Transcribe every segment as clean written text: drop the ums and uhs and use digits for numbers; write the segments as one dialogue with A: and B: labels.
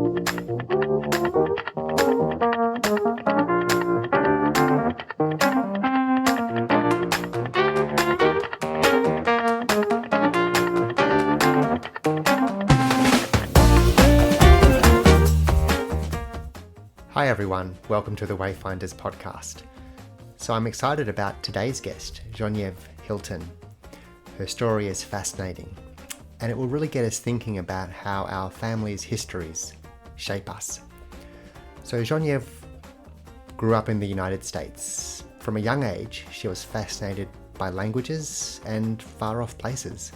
A: Hi everyone, welcome to the Wayfinders podcast. So I'm excited about today's guest, Genevieve Hilton. Her story is fascinating, and it will really get us thinking about how our family's histories shape us. So Genevieve grew up in the United States. From a young age, she was fascinated by languages and far-off places.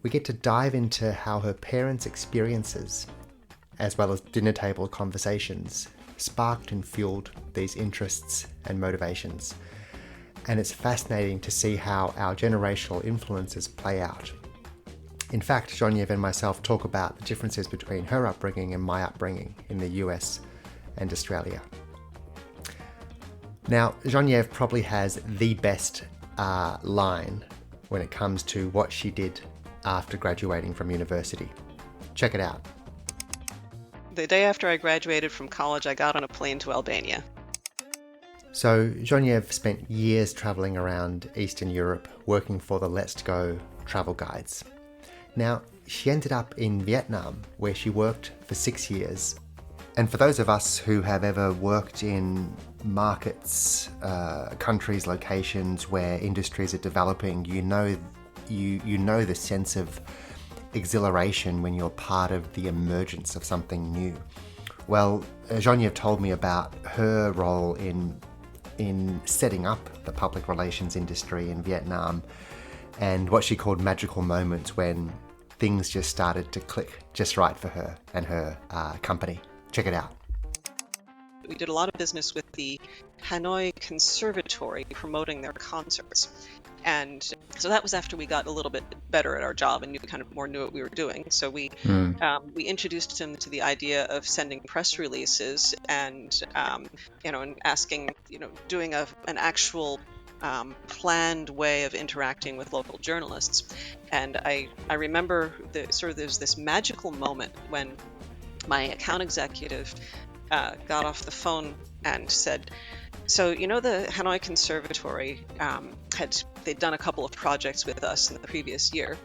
A: We get to dive into how her parents' experiences, as well as dinner table conversations, sparked and fueled these interests and motivations. And it's fascinating to see how our generational influences play out. In fact, Genevieve and myself talk about the differences between her upbringing and my upbringing in the US and Australia. Now, Genevieve probably has the best line when it comes to what she did after graduating from university. Check it out.
B: The day after I graduated from college, I got on a plane to Albania.
A: So Genevieve spent years travelling around Eastern Europe working for the Let's Go travel guides. Now, she ended up in Vietnam, where she worked for 6 years. And for those of us who have ever worked in markets, countries, locations where industries are developing, you know the sense of exhilaration when you're part of the emergence of something new. Well, Genevieve told me about her role in setting up the public relations industry in Vietnam and what she called magical moments when things just started to click just right for her and her company. Check it out.
B: We did a lot of business with the Hanoi Conservatory promoting their concerts. And so that was after we got a little bit better at our job and knew what we were doing. So we introduced him to the idea of sending press releases and and asking, doing an actual planned way of interacting with local journalists. And I remember there's this magical moment when my account executive got off the phone and said, so, the Hanoi Conservatory they'd done a couple of projects with us in the previous year,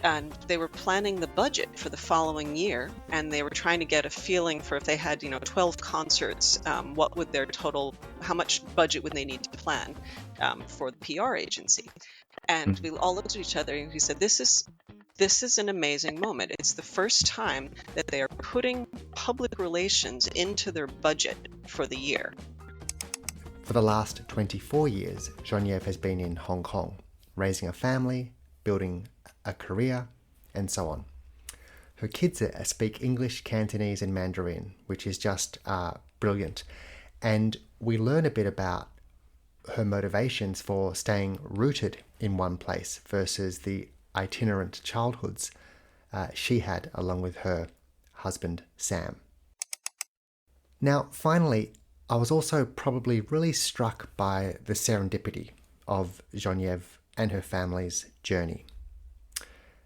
B: and they were planning the budget for the following year, and they were trying to get a feeling for if they had, 12 concerts, how much budget would they need to plan for the PR agency? And we all looked at each other and we said, this is an amazing moment. It's the first time that they are putting public relations into their budget for the year.
A: For the last 24 years, Genevieve has been in Hong Kong, raising a family, building a career, and so on. Her kids speak English, Cantonese, and Mandarin, which is just brilliant. And we learn a bit about her motivations for staying rooted in one place versus the itinerant childhoods she had along with her husband, Sam. Now, finally, I was also probably really struck by the serendipity of Genevieve and her family's journey.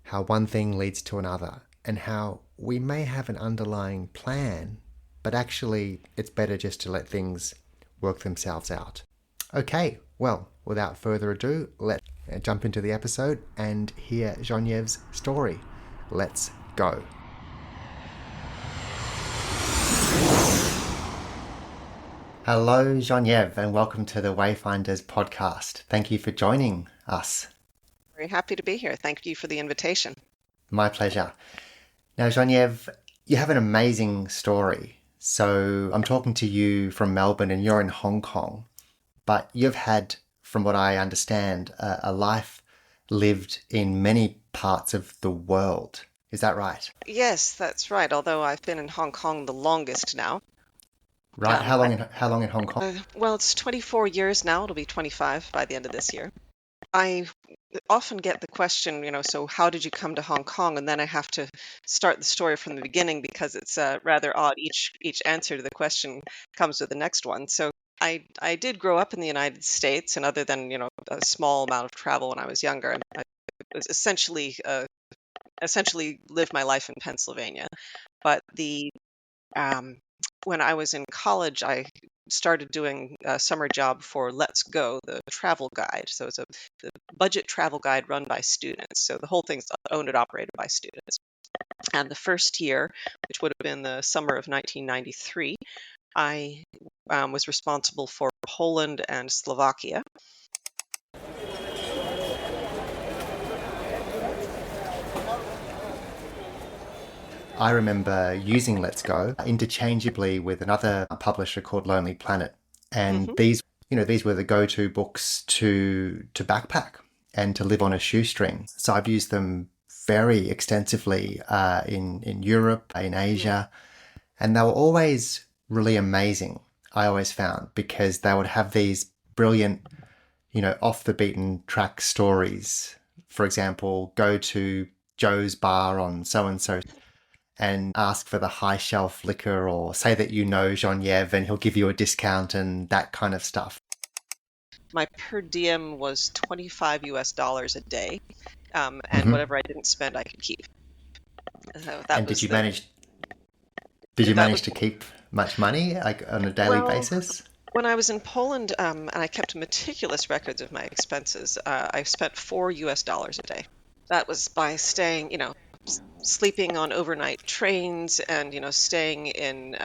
A: How one thing leads to another, and how we may have an underlying plan, but actually it's better just to let things work themselves out. Okay, well, without further ado, let's jump into the episode and hear Genevieve's story. Let's go. Hello, Genevieve, and welcome to the Wayfinders podcast. Thank you for joining us.
B: Very happy to be here. Thank you for the invitation.
A: My pleasure. Now, Genevieve, you have an amazing story. So I'm talking to you from Melbourne and you're in Hong Kong, but you've had, from what I understand, a life lived in many parts of the world. Is that right?
B: Yes, that's right. Although I've been in Hong Kong the longest now.
A: Right. How long in Hong Kong?
B: Well, it's 24 years now. It'll be 25 by the end of this year. I often get the question, so how did you come to Hong Kong? And then I have to start the story from the beginning because it's rather odd. Each answer to the question comes with the next one. So I did grow up in the United States, and other than, a small amount of travel when I was younger, I was essentially lived my life in Pennsylvania. But um, when I was in college, I started doing a summer job for Let's Go, the travel guide. So it's the budget travel guide run by students. So the whole thing's owned and operated by students. And the first year, which would have been the summer of 1993, I was responsible for Poland and Slovakia.
A: I remember using Let's Go interchangeably with another publisher called Lonely Planet. And
B: Hmm.
A: these were the go-to books to backpack and to live on a shoestring. So I've used them very extensively in Europe, in Asia, and they were always really amazing. I always found, because they would have these brilliant, off the beaten track stories. For example, go to Joe's bar on so and so and ask for the high shelf liquor, or say that you know Genevieve and he'll give you a discount and that kind of stuff.
B: My per diem was $25 a day, and
A: Hmm.
B: whatever I didn't spend, I could keep. So
A: And did you
B: that was
A: manage to keep much money, like on a daily
B: well.
A: basis?
B: When I was in Poland, and I kept meticulous records of my expenses, I spent $4 a day. That was by staying, sleeping on overnight trains, and staying in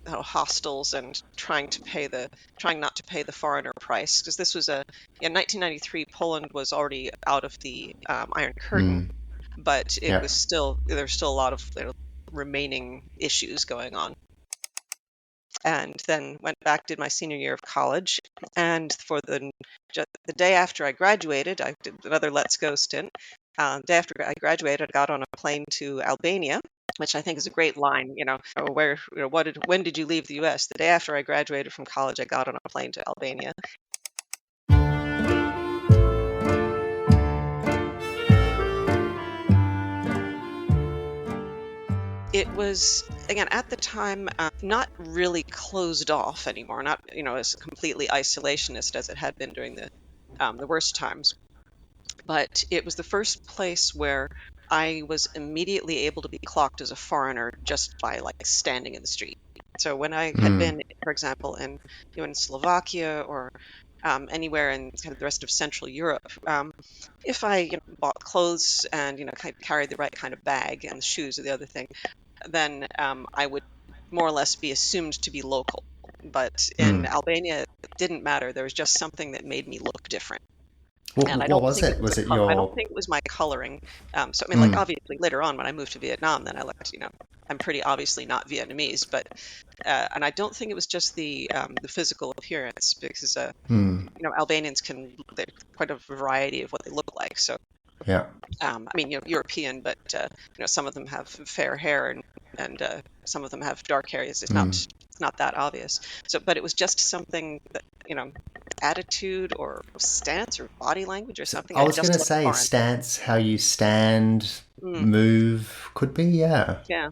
B: hostels, and trying not to pay the foreigner price, because this was in 1993. Poland was already out of the Iron Curtain,
A: Mm,
B: but
A: yeah.
B: there were still a lot of remaining issues going on. And then went back, did my senior year of college, and for the day after I graduated, I did another Let's Go stint. The day after I graduated, I got on a plane to Albania, which I think is a great line. When did you leave the U.S.? The day after I graduated from college, I got on a plane to Albania. It was, again, at the time, not really closed off anymore, not as completely isolationist as it had been during the worst times. But it was the first place where I was immediately able to be clocked as a foreigner just by like standing in the street. So when I had
A: Mm,
B: been, for example, in Slovakia, or anywhere in kind of the rest of Central Europe, if I bought clothes and kind of carried the right kind of bag, and shoes are the other thing, then I would more or less be assumed to be local. But in
A: mm.
B: Albania, it didn't matter. There was just something that made me look different. And I
A: What
B: don't
A: was
B: think it
A: it?
B: was
A: Was it
B: I don't
A: your?
B: think it was my coloring. So I mean, like,
A: Mm,
B: obviously later on when I moved to Vietnam, then I looked, I'm pretty obviously not Vietnamese, but and I don't think it was just the physical appearance, because
A: mm,
B: Albanians they're quite a variety of what they look like. So
A: yeah.
B: I mean, European, but some of them have fair hair, and some of them have dark hair.
A: Mm.
B: It's not that obvious. So, but it was just something that attitude or stance or body language or
A: So
B: something
A: I
B: that
A: was going
B: just
A: to
B: looked
A: say
B: foreign.
A: stance, how you stand,
B: Mm,
A: move, could be, yeah.
B: yeah.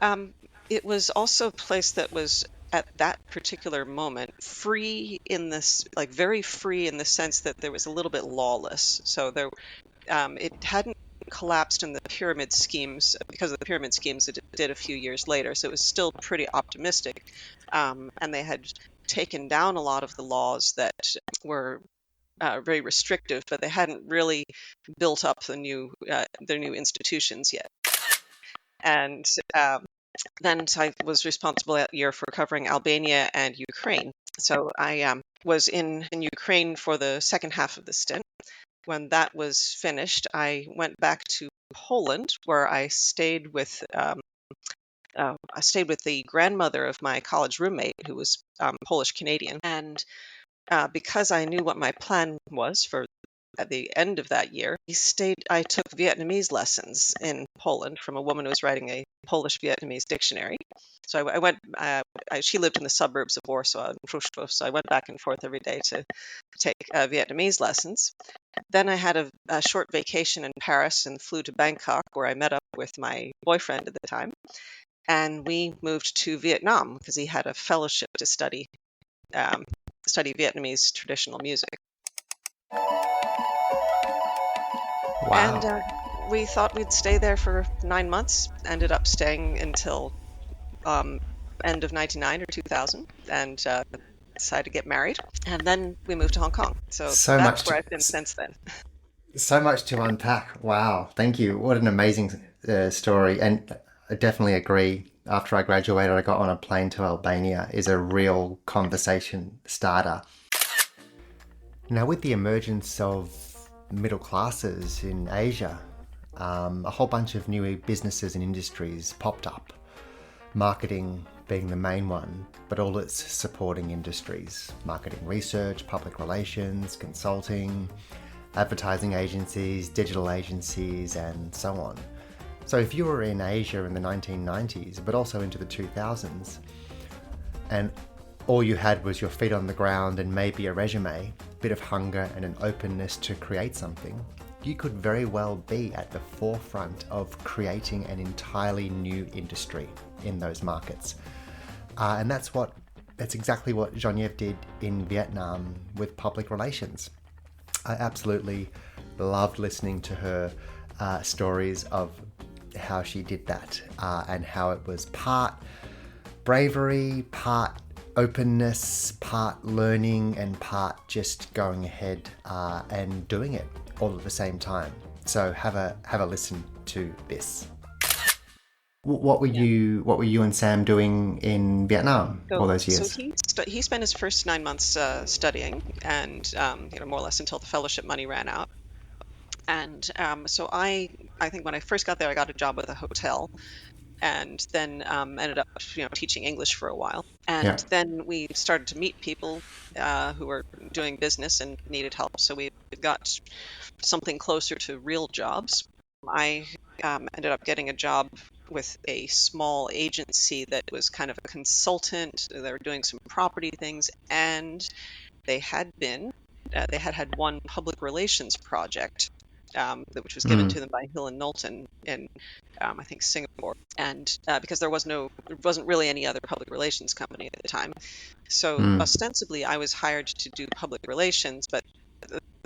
B: Um, it was also a place that was, at that particular moment, free in this, like, very free in the sense that there was a little bit lawless. So it hadn't collapsed in the pyramid schemes, because of the pyramid schemes that it did a few years later. So it was still pretty optimistic. And they had taken down a lot of the laws that were very restrictive, but they hadn't really built up their new institutions yet. And then so I was responsible that year for covering Albania and Ukraine. So I was in Ukraine for the second half of the stint. When that was finished, I went back to Poland, where I stayed with the grandmother of my college roommate, who was Polish Canadian. And because I knew what my plan was for at the end of that year, I took Vietnamese lessons in Poland from a woman who was writing a Polish Vietnamese dictionary. So I went. She lived in the suburbs of Warsaw and Pruszczów, so I went back and forth every day to take Vietnamese lessons. Then I had a short vacation in Paris and flew to Bangkok, where I met up with my boyfriend at the time, and we moved to Vietnam because he had a fellowship to um, study Vietnamese traditional music. And
A: Wow.
B: we thought we'd stay there for 9 months. Ended up staying until um, end of '99 or 2000, and decided to get married. And then we moved to Hong Kong. So
A: So
B: that's
A: much
B: where
A: to
B: I've been since then.
A: so much to unpack. Wow, thank you. What an amazing story. And I definitely agree. After I graduated, I got on a plane to Albania. Is a real conversation starter. Now, with the emergence of middle classes in Asia, a whole bunch of new businesses and industries popped up. Marketing being the main one, but all its supporting industries: marketing research, public relations, consulting, advertising agencies, digital agencies, and so on. So if you were in Asia in the 1990s, but also into the 2000s, and all you had was your feet on the ground and maybe a resume, a bit of hunger and an openness to create something, you could very well be at the forefront of creating an entirely new industry in those markets. And that's exactly what Genevieve did in Vietnam with public relations. I absolutely loved listening to her stories of how she did that, and how it was part bravery, part openness, part learning, and part just going ahead and doing it all at the same time. So have a listen to this. What were you and Sam doing in Vietnam all those years?
B: So he spent his first 9 months studying, and more or less until the fellowship money ran out. And so I think when I first got there, I got a job with a hotel, and then ended up teaching English for a while. And then we started to meet people who were doing business and needed help. So we got something closer to real jobs. I ended up getting a job with a small agency that was kind of a consultant. They were doing some property things, and they had had one public relations project, which was given to them by Hill and Knowlton in I think Singapore, and because there wasn't really any other public relations company at the time, so ostensibly I was hired to do public relations, but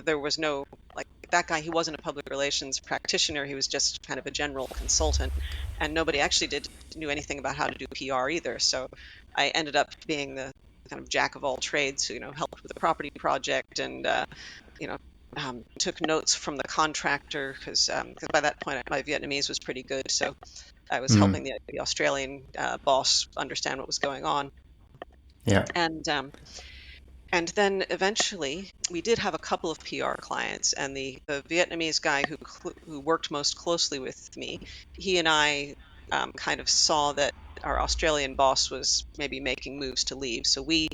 B: there was no, like, that guy, he wasn't a public relations practitioner, he was just kind of a general consultant, and nobody actually knew anything about how to do PR either. So I ended up being the kind of jack of all trades who helped with the property project, and took notes from the contractor, because by that point my Vietnamese was pretty good, so I was helping the Australian boss understand what was going on. And then eventually we did have a couple of PR clients, and the Vietnamese guy who worked most closely with me, he and I kind of saw that our Australian boss was maybe making moves to leave, so we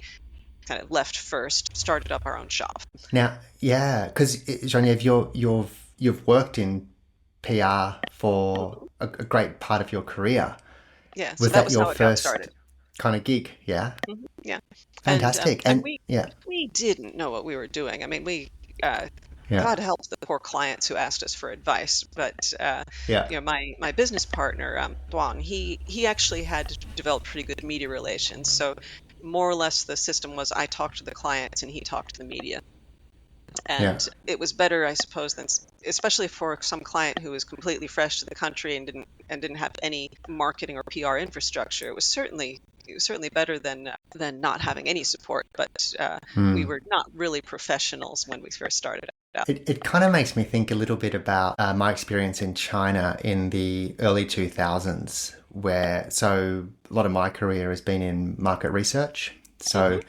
B: kind of left first, started up our own shop.
A: Now, yeah, because Genevieve, you've worked in PR for a great part of your career.
B: Yeah,
A: Was
B: so
A: that
B: was
A: your
B: how it got
A: first
B: started.
A: kind of gig? Yeah,
B: Yeah.
A: fantastic.
B: And
A: yeah,
B: we didn't know what we were doing. I mean,
A: yeah,
B: God help the poor clients who asked us for advice. But
A: yeah,
B: my business partner, Duan, he actually had developed pretty good media relations. So more or less the system was I talked to the clients and he talked to the media.
A: yeah.
B: And it was better, I suppose, than especially for some client who was completely fresh to the country and didn't have any marketing or PR infrastructure. It was certainly better than not having any support. But we were not really professionals when we first started out.
A: It kind of makes me think a little bit about my experience in China in the early 2000s, where so a lot of my career has been in market research. So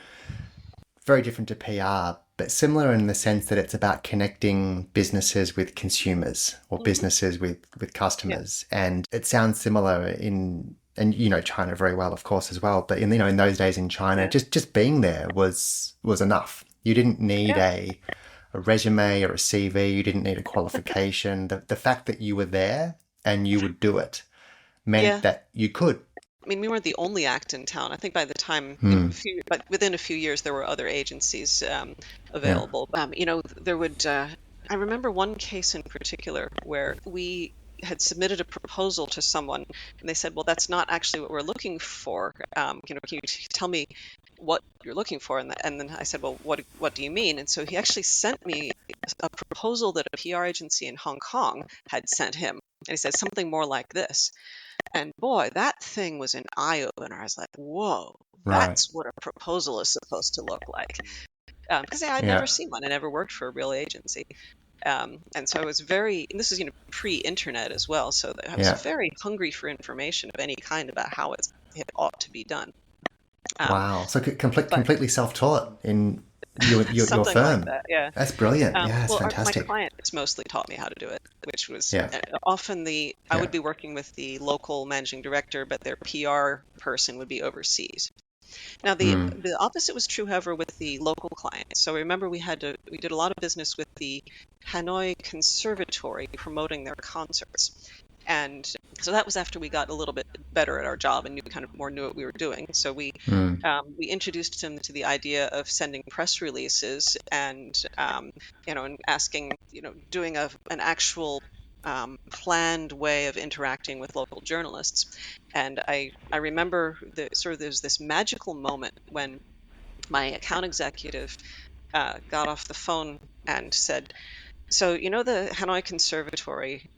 A: very different to PR, but similar in the sense that it's about connecting businesses with consumers or businesses with customers. Yeah. And it sounds similar and China very well, of course, as well. But in those days in China, just being there was enough. You didn't need a resume or a CV. You didn't need a qualification. The fact that you were there and you would do it meant that you could.
B: I mean, we weren't the only act in town. I think by the time, but within a few years, there were other agencies available. There would. I remember one case in particular where we had submitted a proposal to someone, and they said, "Well, that's not actually what we're looking for. Can you tell me what you're looking for. And then I said, well, what do you mean? And so he actually sent me a proposal that a PR agency in Hong Kong had sent him. And he said something more like this. And boy, that thing was an eye opener. I was like, whoa,
A: Right.
B: that's what a proposal is supposed to look like. Because I'd never
A: Yeah.
B: seen one. I never worked for a real agency. And so I was very, and this is, pre-internet as well. So I was
A: Yeah.
B: very hungry for information of any kind about how it ought to be done.
A: Wow. So
B: But
A: completely self-taught in your
B: something like
A: firm.
B: that, yeah.
A: That's brilliant. Yeah, it's
B: Well, my
A: fantastic.
B: clients mostly taught me how to do it, which was
A: Yeah.
B: often I
A: Yeah.
B: would be working with the local managing director, but their PR person would be overseas. Now,
A: Mm.
B: the opposite was true, however, with the local clients. So remember, we did a lot of business with the Hanoi Conservatory promoting their concerts. And so that was after we got a little bit better at our job and knew what we were doing. So
A: Mm.
B: we introduced them to the idea of sending press releases and and asking, doing an actual planned way of interacting with local journalists. And I remember there's this magical moment when my account executive got off the phone and said, so, the Hanoi Conservatory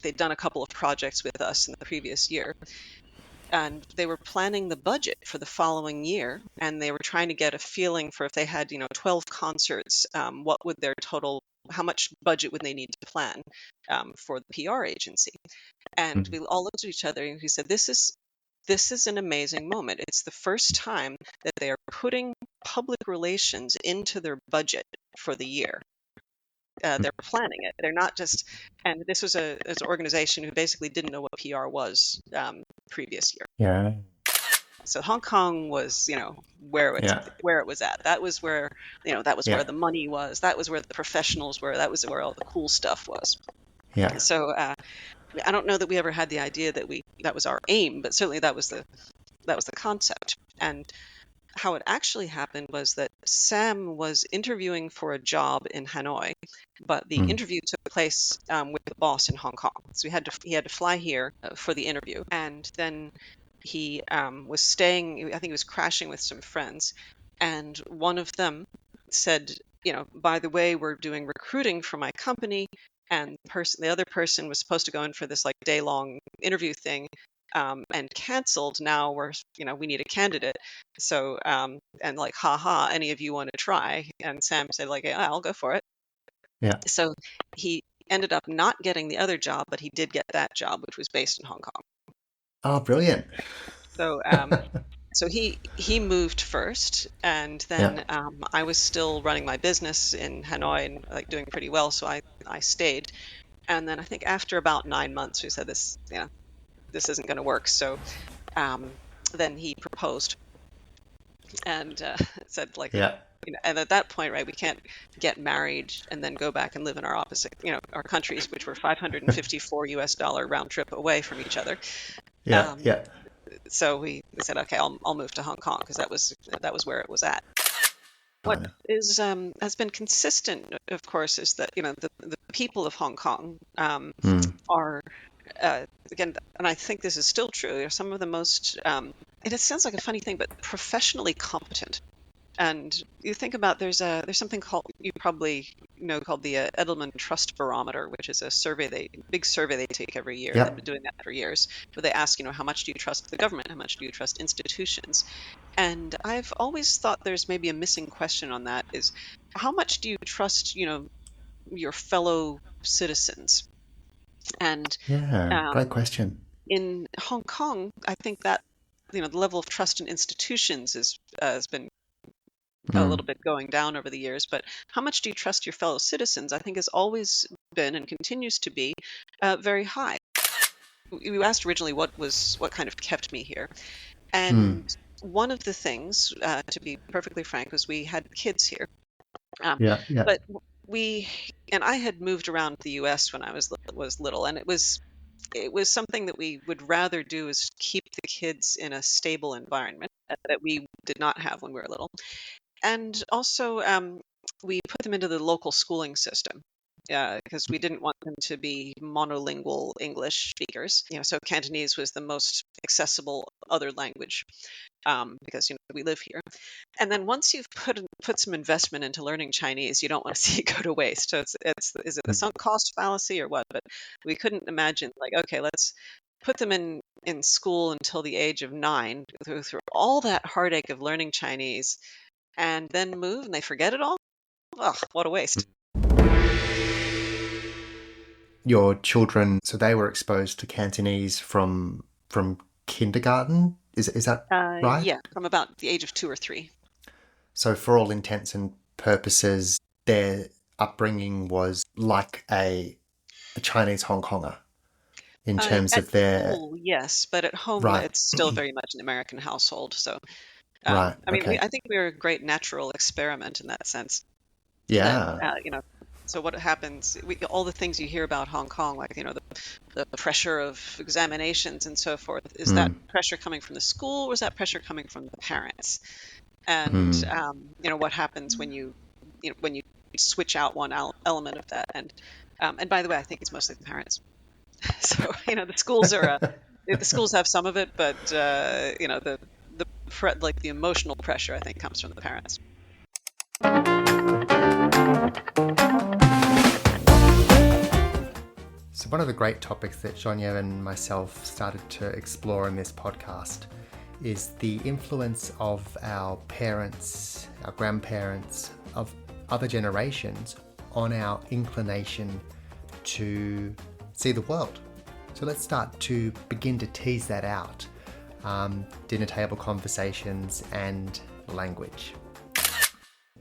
B: they'd done a couple of projects with us in the previous year, and they were planning the budget for the following year, and they were trying to get a feeling for if they had, 12 concerts, what would their total, how much budget would they need to plan for the PR agency? And
A: Mm.
B: we all looked at each other, and he said, this is an amazing moment. It's the first time that they are putting public relations into their budget for the year. They're planning it. They're not just, and this was an organization who basically didn't know what PR was previous year.
A: Yeah.
B: So Hong Kong was,
A: Yeah.
B: where it was at. That was where, that was where
A: Yeah.
B: the money was. That was where the professionals were. That was where all the cool stuff was.
A: Yeah.
B: So I don't know that we ever had the idea that was our aim, but certainly that was the concept. And how it actually happened was that Sam was interviewing for a job in Hanoi, but the
A: Mm.
B: interview took place with the boss in Hong Kong. So he had to fly here for the interview, and then he was staying. I think he was crashing with some friends, and one of them said, by the way, we're doing recruiting for my company, and the other person was supposed to go in for this like day-long interview thing, and canceled. Now we need a candidate. So, and like, haha, any of you want to try? And Sam said, like, yeah, I'll go for it.
A: Yeah.
B: So he ended up not getting the other job, but he did get that job, which was based in Hong Kong.
A: Oh, brilliant.
B: So, so he moved first, and
A: Yeah.
B: then I was still running my business in Hanoi and like doing pretty well. So I stayed. And then I think after about 9 months, we said this isn't going to work. So then he proposed and said like,
A: Yeah.
B: and at that point, right, we can't get married and then go back and live in our opposite, our countries, which were $554 US round trip away from each other.
A: Yeah. Yeah.
B: So we said, okay, I'll move to Hong Kong because that was where it was at. What
A: Fine.
B: is has been consistent, of course, is that the people of Hong Kong
A: Mm.
B: are again, and I think this is still true. They're some of the most, and it sounds like a funny thing, but professionally competent. And you think about there's something called, you probably know, called the Edelman Trust Barometer, which is a big survey they take every year. They've
A: Yep.
B: been doing that for years, where they ask, how much do you trust the government? How much do you trust institutions? And I've always thought there's maybe a missing question on that is, how much do you trust, your fellow citizens? And
A: Yeah. Great
B: um,
A: question.
B: in Hong Kong, I think that the level of trust in institutions has been a
A: Mm.
B: little bit going down over the years. But how much do you trust your fellow citizens? I think has always been and continues to be very high. You asked originally what kind of kept me here,
A: Mm.
B: and one of the things, to be perfectly frank, was we had kids here,
A: Yeah. Yeah.
B: but we and I had moved around the U.S. when I was little, and it was something that we would rather do is keep the kids in a stable environment that we did not have when we were little. And also, we put them into the local schooling system. because we didn't want them to be monolingual English speakers. So Cantonese was the most accessible other language, because we live here. And then once you've put some investment into learning Chinese, you don't want to see it go to waste. So is it a sunk cost fallacy or what? But we couldn't imagine, like, okay, let's put them in school until the age of 9, through all that heartache of learning Chinese, and then move and they forget it all. Ugh, what a waste.
A: Your children, so they were exposed to Cantonese from kindergarten. Is that right?
B: Yeah, from about the age of 2 or 3.
A: So for all intents and purposes, their upbringing was like a Chinese Hong Konger in terms
B: At
A: of their...
B: school, yes, but at home,
A: Right.
B: it's still very much an American household. So,
A: Right.
B: I mean,
A: Okay.
B: I think we're a great natural experiment in that sense.
A: Yeah.
B: That, so what happens, all the things you hear about Hong Kong, like, the pressure of examinations and so forth, is that pressure coming from the school, or is that pressure coming from the parents? And, what happens when you switch out one element of that? And by the way, I think it's mostly the parents. So, the schools the schools have some of it, but, the emotional pressure, I think, comes from the parents.
A: So one of the great topics that Genevieve and myself started to explore in this podcast is the influence of our parents, our grandparents, of other generations on our inclination to see the world. So let's start to begin to tease that out. Dinner table conversations and language.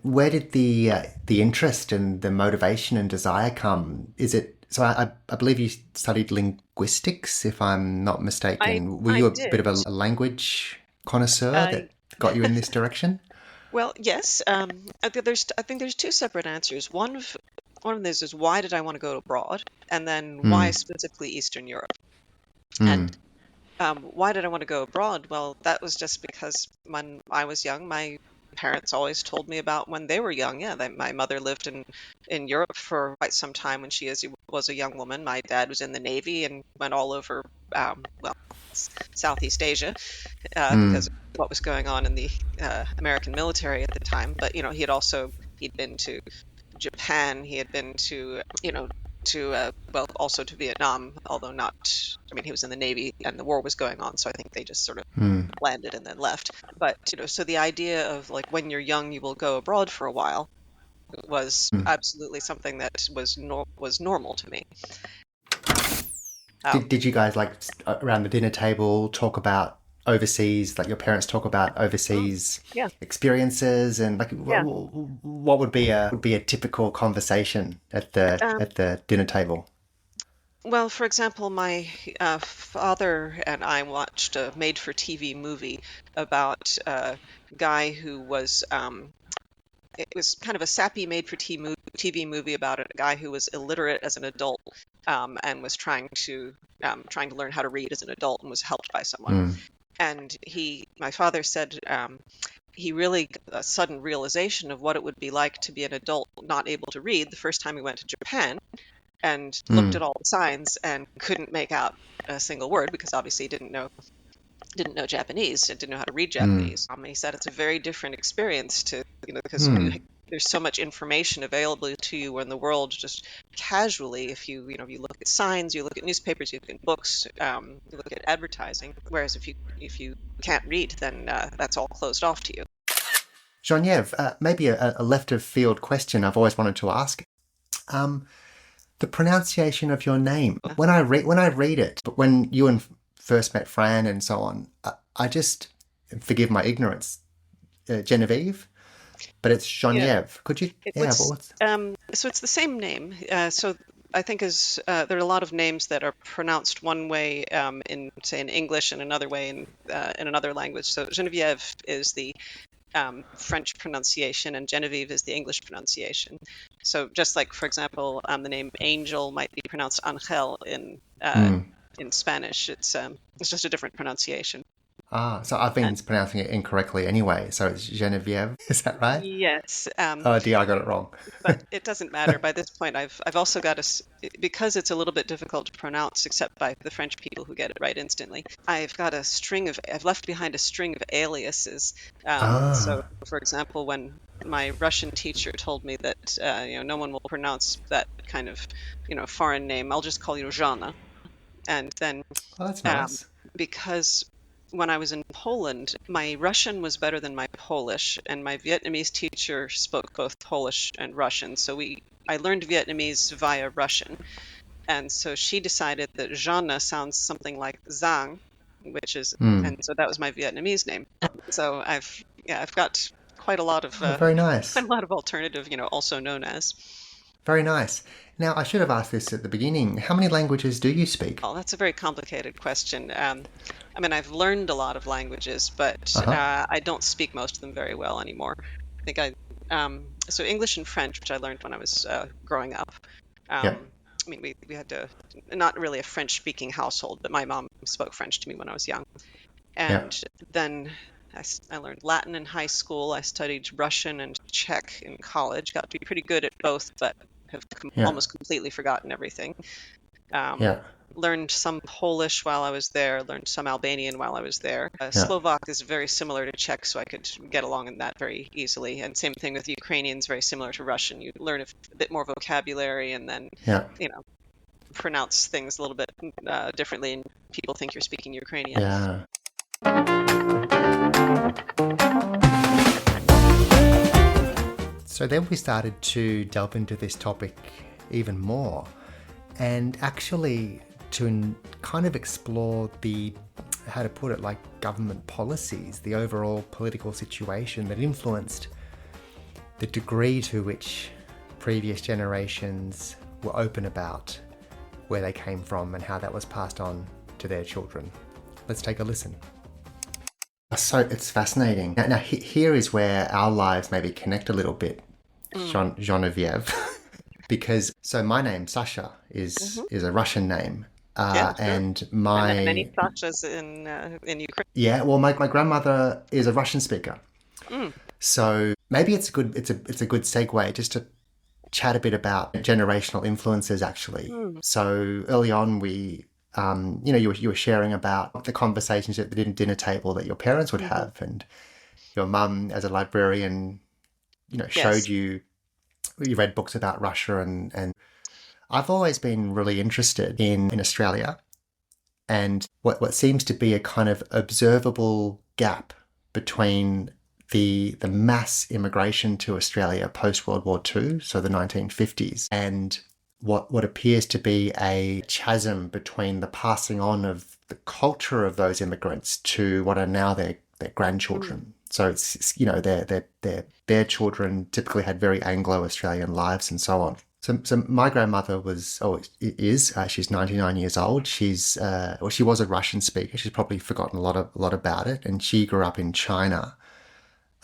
A: Where did the interest and the motivation and desire come? Is it so? I believe you studied linguistics, if I'm not mistaken. Were you a bit of a language connoisseur that got you in this direction?
B: Well, yes. I think there's two separate answers. One of those is, why did I want to go abroad, and then why specifically Eastern Europe? And why did I want to go abroad? Well, that was just because when I was young, my parents always told me about when they were young. Yeah, my mother lived in Europe for quite some time when she was a young woman. My dad was in the Navy and went all over, Southeast Asia, because of what was going on in the American military at the time. But he'd been to Japan. He had been to also to Vietnam, although not. I mean, he was in the Navy and the war was going on, so I think they just sort of landed and then left. But so the idea of, like, when you're young, you will go abroad for a while was absolutely something that was normal to me.
A: Did you guys, like, around the dinner table, talk about overseas, like your parents talk about overseas experiences, and like what would be a typical conversation at the dinner table?
B: Well, for example, my father and I watched a made-for-TV movie about a guy who was. It was kind of a sappy made-for-TV movie about a guy who was illiterate as an adult, and was trying to learn how to read as an adult, and was helped by someone. And my father said, he really got a sudden realization of what it would be like to be an adult not able to read the first time he went to Japan, and looked at all the signs and couldn't make out a single word, because obviously he didn't know Japanese, didn't know how to read Japanese. He said it's a very different experience because there's so much information available to you in the world just casually. If you look at signs, you look at newspapers, you look at books, you look at advertising. Whereas if you can't read, then that's all closed off to you.
A: Genevieve, maybe a left of field question I've always wanted to ask. The pronunciation of your name. When I read it, but when you and first met Fran and so on, I just, forgive my ignorance, Genevieve, but it's Genevieve. Yeah. Could you?
B: So it's the same name. So I think there are a lot of names that are pronounced one way in English and another way in another language. So Genevieve is the French pronunciation, and Genevieve is the English pronunciation. So just like, for example, the name Angel might be pronounced Angel in Spanish. It's just a different pronunciation.
A: So I've been pronouncing it incorrectly anyway. So it's Genevieve, is that right?
B: Yes,
A: Oh dear, I got it wrong.
B: but it doesn't matter. By this point, I've also got because it's a little bit difficult to pronounce, except by the French people who get it right instantly. I've left behind a string of aliases. So,
A: Ah,
B: for example, when my Russian teacher told me that no one will pronounce that kind of foreign name, I'll just call you Jana. And then
A: well, that's
B: um,
A: nice.
B: because when I was in Poland, my Russian was better than my Polish, and my Vietnamese teacher spoke both Polish and Russian. So I learned Vietnamese via Russian, and so she decided that Jana sounds something like Zhang,
A: Hmm.
B: and so that was my Vietnamese name. So I've got quite a lot of
A: Oh, very
B: quite
A: nice.
B: a lot of alternative, also known as.
A: Very nice. Now, I should have asked this at the beginning. How many languages do you speak?
B: Oh, that's a very complicated question. I mean, I've learned a lot of languages, but
A: Uh-huh.
B: I don't speak most of them very well anymore. I think so English and French, which I learned when I was growing up.
A: Yeah.
B: I mean, we had not really a French-speaking household, but my mom spoke French to me when I was young.
A: Yeah.
B: And then I learned Latin in high school. I studied Russian and Czech in college. Got to be pretty good at both, but have
A: Yeah.
B: almost completely forgotten everything. Um,
A: Yeah.
B: Learned some Polish while I was there, learned some Albanian while I was there.
A: Yeah.
B: Slovak is very similar to Czech, so I could get along in that very easily. And same thing with Ukrainians, very similar to Russian. You learn a bit more vocabulary and then,
A: Yeah.
B: you know, pronounce things a little bit differently, and people think you're speaking Ukrainian.
A: Yeah. So then we started to delve into this topic even more and actually kind of explore how to put it, like government policies, the overall political situation that influenced the degree to which previous generations were open about where they came from and how that was passed on to their children. Let's take a listen. So it's fascinating. Now here is where our lives maybe connect a little bit, Genevieve, because so my name Sasha
B: Hmm.
A: is a Russian name,
B: Yeah, sure.
A: and
B: I met many
A: my
B: Sashas in Ukraine.
A: yeah, well my grandmother is a Russian speaker,
B: Mm,
A: so maybe it's a good segue just to chat a bit about generational influences actually.
B: mm,
A: So early on you were sharing about the conversations at the dinner table that your parents would
B: hmm.
A: have, and your mum as a librarian, showed
B: Yes.
A: you read books about Russia, and I've always been really interested in Australia and what seems to be a kind of observable gap between the mass immigration to Australia post World War II, so the 1950s, and what appears to be a chasm between the passing on of the culture of those immigrants to what are now their
B: Mm,
A: grandchildren. So it's their children typically had very Anglo-Australian lives and so on. So my grandmother she's 99 years old. She was a Russian speaker. She's probably forgotten a lot about it. And she grew up in China.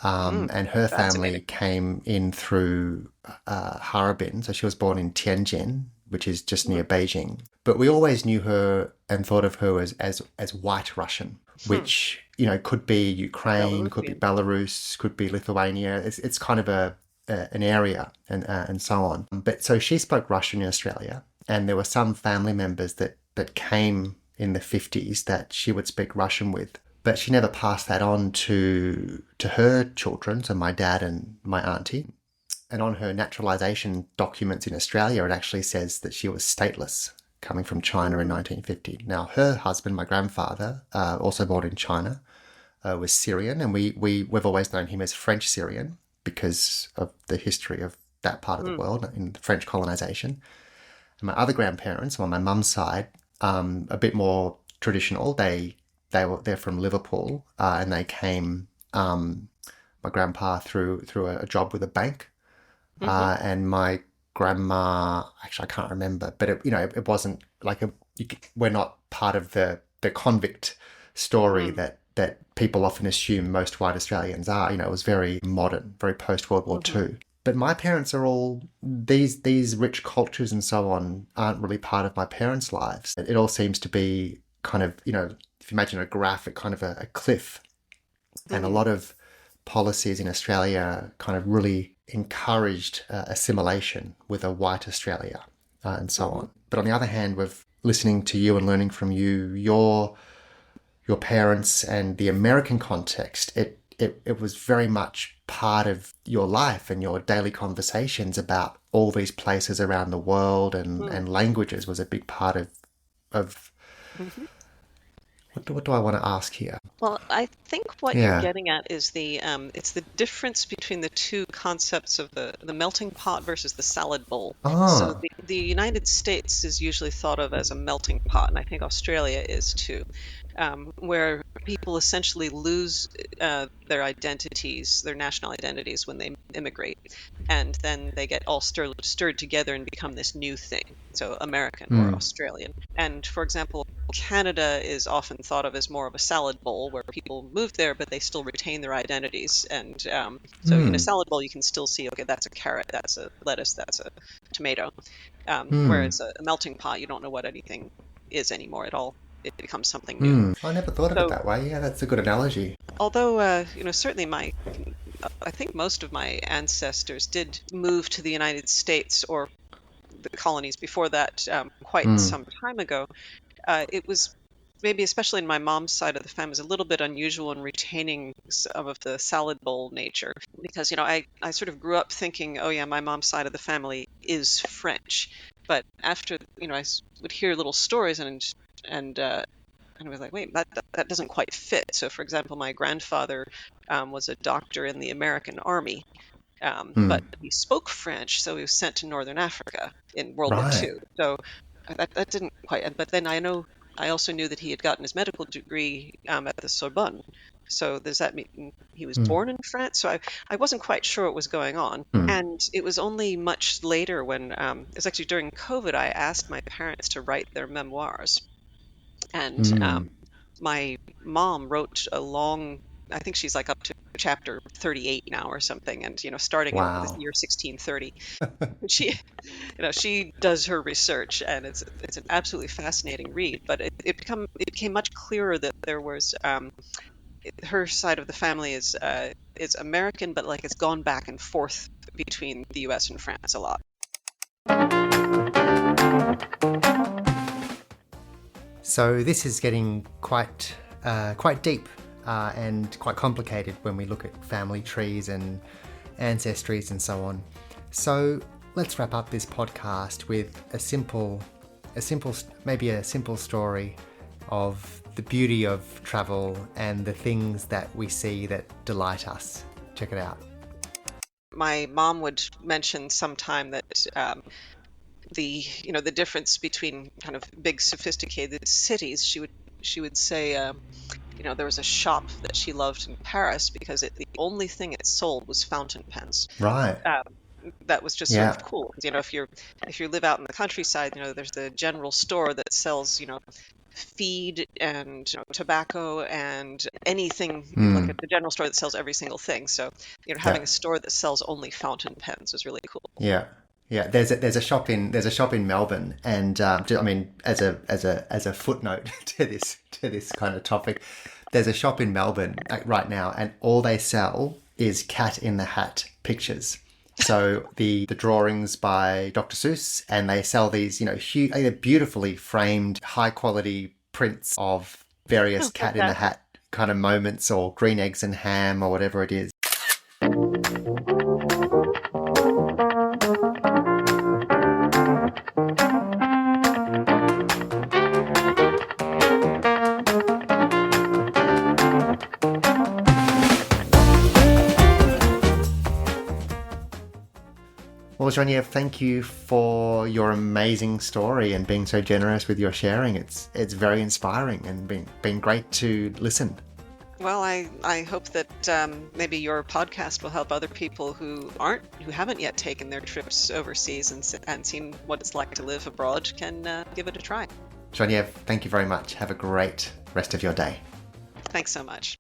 B: mm.
A: And her family
B: Fascinating.
A: came in through Harbin. So she was born in Tianjin, which is just
B: Mm,
A: near Beijing. But we always knew her and thought of her as white Russian,
B: hmm.
A: which, could be Ukraine, could be
B: Belarusian.
A: Belarus, could be Lithuania. It's kind of an area and so on. But so she spoke Russian in Australia, and there were some family members that came in the 50s that she would speak Russian with. But she never passed that on to her children, so my dad and my auntie. And on her naturalization documents in Australia, it actually says that she was stateless, coming from China in
B: Mm,
A: 1950. Now, her husband, my grandfather, also born in China, was Syrian, and we've always known him as French Syrian because of the history of that part of the
B: mm,
A: world in French colonization. And my other grandparents, on my mum's side, a bit more traditional. They're from Liverpool, and they came. My grandpa through a job with a bank,
B: hmm.
A: and my grandma. Actually, I can't remember, but it wasn't like we're not part of the convict story
B: Mm,
A: that people often assume most white Australians are. It was very modern, very post World War
B: hmm.
A: II. But my parents are all these rich cultures and so on aren't really part of my parents' lives. It all seems to be kind of, if you imagine a graph, at kind of a cliff. And a lot of policies in Australia kind of really encouraged assimilation with a white Australia and so on. But on the other hand, with listening to you and learning from you, your parents and the American context, it was very much part of your life and your daily conversations about all these places around the world, and languages was a big part of what do I want to ask here?
B: Well, I think what you're getting at is it's the difference between the two concepts of the melting pot versus the salad bowl. So the United States is usually thought of as a melting pot, and I think Australia is too, where people essentially lose their identities, their national identities, when they immigrate, and then they get all stirred together and become this new thing. So American or Australian. And for example, Canada is often thought of as more of a salad bowl, where people moved there, but they still retain their identities. And so in a salad bowl, you can still see, okay, that's a carrot, that's a lettuce, that's a tomato. Whereas a melting pot, you don't know what anything is anymore at all. It becomes something new.
A: I never thought of it that way. Yeah, that's a good analogy.
B: Although, certainly I think most of my ancestors did move to the United States or the colonies before that quite some time ago. It was maybe, especially in my mom's side of the family, was a little bit unusual in retaining some of the salad bowl nature, because I sort of grew up thinking, oh yeah, my mom's side of the family is French, but after I would hear little stories and I was like, wait, that doesn't quite fit. So for example, my grandfather was a doctor in the American Army. But he spoke French, so he was sent to Northern Africa in World War II. So that didn't quite. But then I also knew that he had gotten his medical degree at the Sorbonne. So does that mean he was born in France? So I wasn't quite sure what was going on. And it was only much later when it was actually during COVID, I asked my parents to write their memoirs. And my mom wrote a long, I think she's like up to chapter 38 now or something, and starting in the year 1630. She does her research, and it's an absolutely fascinating read. But it became much clearer that there was her side of the family is American, but like it's gone back and forth between the U.S. and France a lot.
A: So this is getting quite deep and quite complicated when we look at family trees and ancestries and so on. So let's wrap up this podcast with a simple story of the beauty of travel and the things that we see that delight us. Check it out.
B: My mom would mention sometime that the difference between kind of big sophisticated cities. She would say there was a shop that she loved in Paris because the only thing it sold was fountain pens.
A: Right.
B: That was just sort of cool. If you live out in the countryside, there's the general store that sells feed and tobacco and anything, like at the general store that sells every single thing. So having a store that sells only fountain pens was really cool.
A: Yeah. Yeah, there's a shop in Melbourne, and as a footnote to this kind of topic, there's a shop in Melbourne right now, and all they sell is Cat in the Hat pictures. So the drawings by Dr. Seuss, and they sell these huge, beautifully framed, high quality prints of various Cat in the Hat kind of moments, or green eggs and ham, or whatever it is. Well, Genevieve, thank you for your amazing story and being so generous with your sharing. It's very inspiring and been great to listen.
B: Well, I hope that maybe your podcast will help other people who haven't yet taken their trips overseas and seen what it's like to live abroad can give it a try.
A: Genevieve, thank you very much. Have a great rest of your day.
B: Thanks so much.